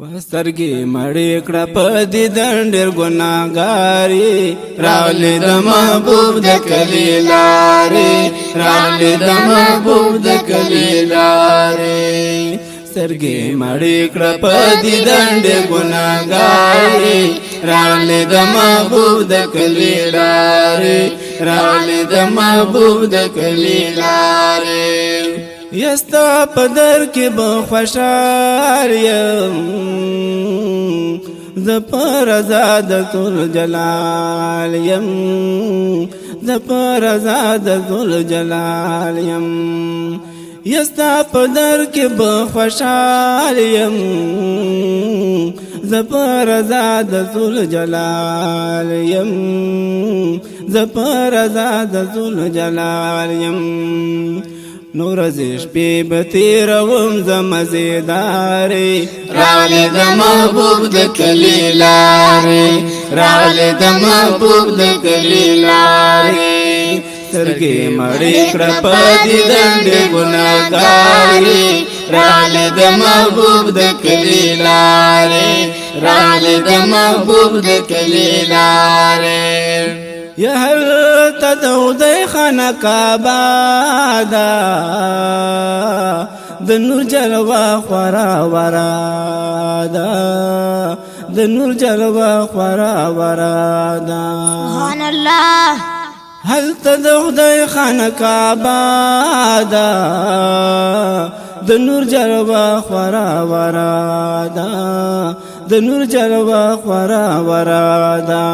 وسترګې مړې کړه په دیدن ډېر ګناهګارې راغلې د محبوب د کلي لارې راغلې د محبوب د کلي لارې سترګې مړې کړه په دیدن ډېر ګناهګارې راغلې د محبوب د کلي لارې راغلې د محبوب د کلي لارې یستا پدر کې به خوشحال یم ز پر آزاد ذل جلال یم ز پر آزاد ذل جلال یم یستا پدر کې به خوشحال یم ز پر آزاد ذل جلال یم ز پر آزاد ذل جلال یم نور زش پی بتیروم زمزیداری راغلی د محبوب د کلی لاری راغلی د محبوب د کلی لاری سترګې مړې کړه په دیدن ډېر ګناهګارې راغلی د محبوب د کلی لاری راغلی د محبوب د کلی لاری یا هل تدودی خانه کعبه دا د نور جلوه خورا ورا دا د نور جلوه خورا ورا دا سبحان الله هل تدودی خانه کعبه دا د نور جلوه خورا ورا دا د نور جلوه خورا ورا دا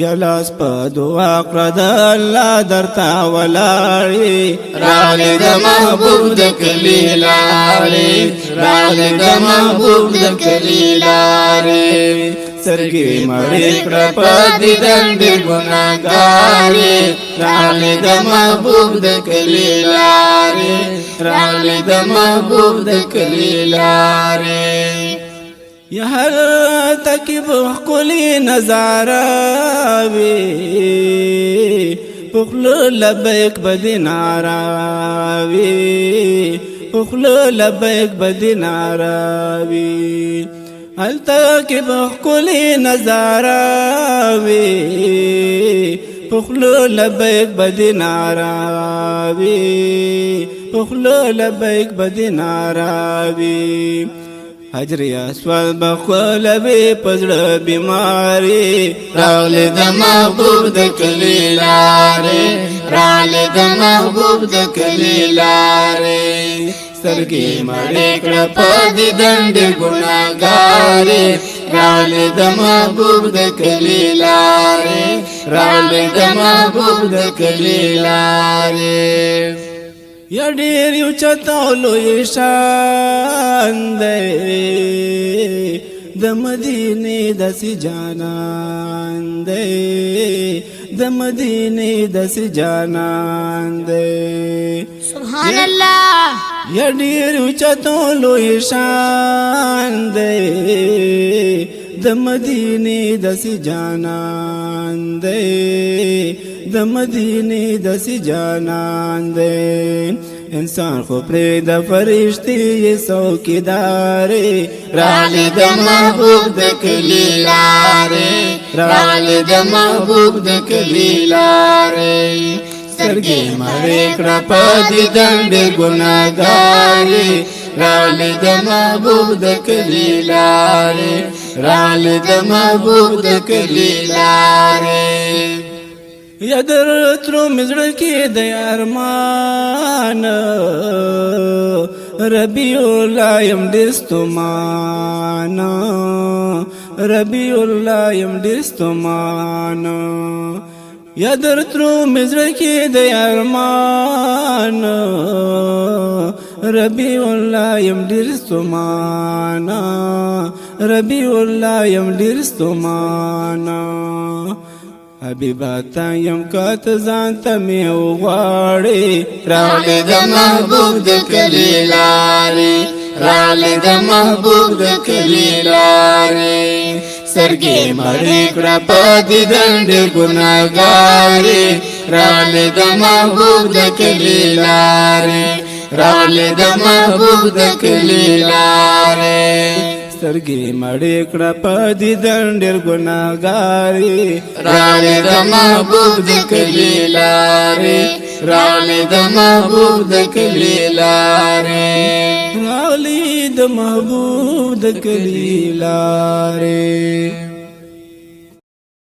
یا لاس په دعا کړه د الله درته ولاړې راغلی د محبوب د کلي لارې راغلی د محبوب د کلي لارې سترګې مړې کړه په دیدن ډېر ګناهګارې راغلی د محبوب د کلي لارې راغلی د محبوب د کلي لارې یا هر تکیب خلی نظاره وی پخلو لبیک بدی نارا وی پخلو لبیک بدی نارا وی هل تکیب خلی نظاره وی پخلو لبیک بدی نارا وی پخلو لبیک بدی نارا وی حجر اسود بخول بی پزړه بیماری راغلی د محبوب د کلی لارې راغلی د محبوب د کلی لارې سترګې مړې کړه په دیدن ډېر ګناهګارې راغلی د محبوب د کلی لارې راغلی د محبوب د کلی لارې یا ډېر یو چتا لوی شان دی د مدینې داسې جانان دی د مدینې داسې جانان دی سبحان الله یا ډېر یو چتا لوی شان دی د مدینې داسې جانان دی د مدینې داسې جانان دی انسان خو پرې د فرشتي څوکیدارې راغلی د محبوب د کلي لارې راغلی د محبوب د کلي لارې سترګې مړې کړه په دیدن ډېر ګناهګارې راغلی د محبوب د کلي لارې راغلی د محبوب د کلي لارې یا در ترو مزړه کې د ارمان ربیع الله یم ډېر ستومان ربیع الله یم ډېر ستومان یا در ترو مزړه کې د ارمان ربیع الله یم ډېر ستومان ربیع الله یم ډېر ستومان حبیبا تا یم کات ځان ته مې وغواړې راغلی د محبوب د کلي لارې راغلی د محبوب د کلي لارې سترګې مړې کړه په دیدن ډېر ګناهګارې راغلی د محبوب د کلي لارې راغلی د محبوب د کلي لارې سترګې مړې کړه په دیدن ډېر ګناهګارې راغلی د محبوب د کلی لارې راغلی د محبوب د کلی لارې راغلی د محبوب د کلی لارې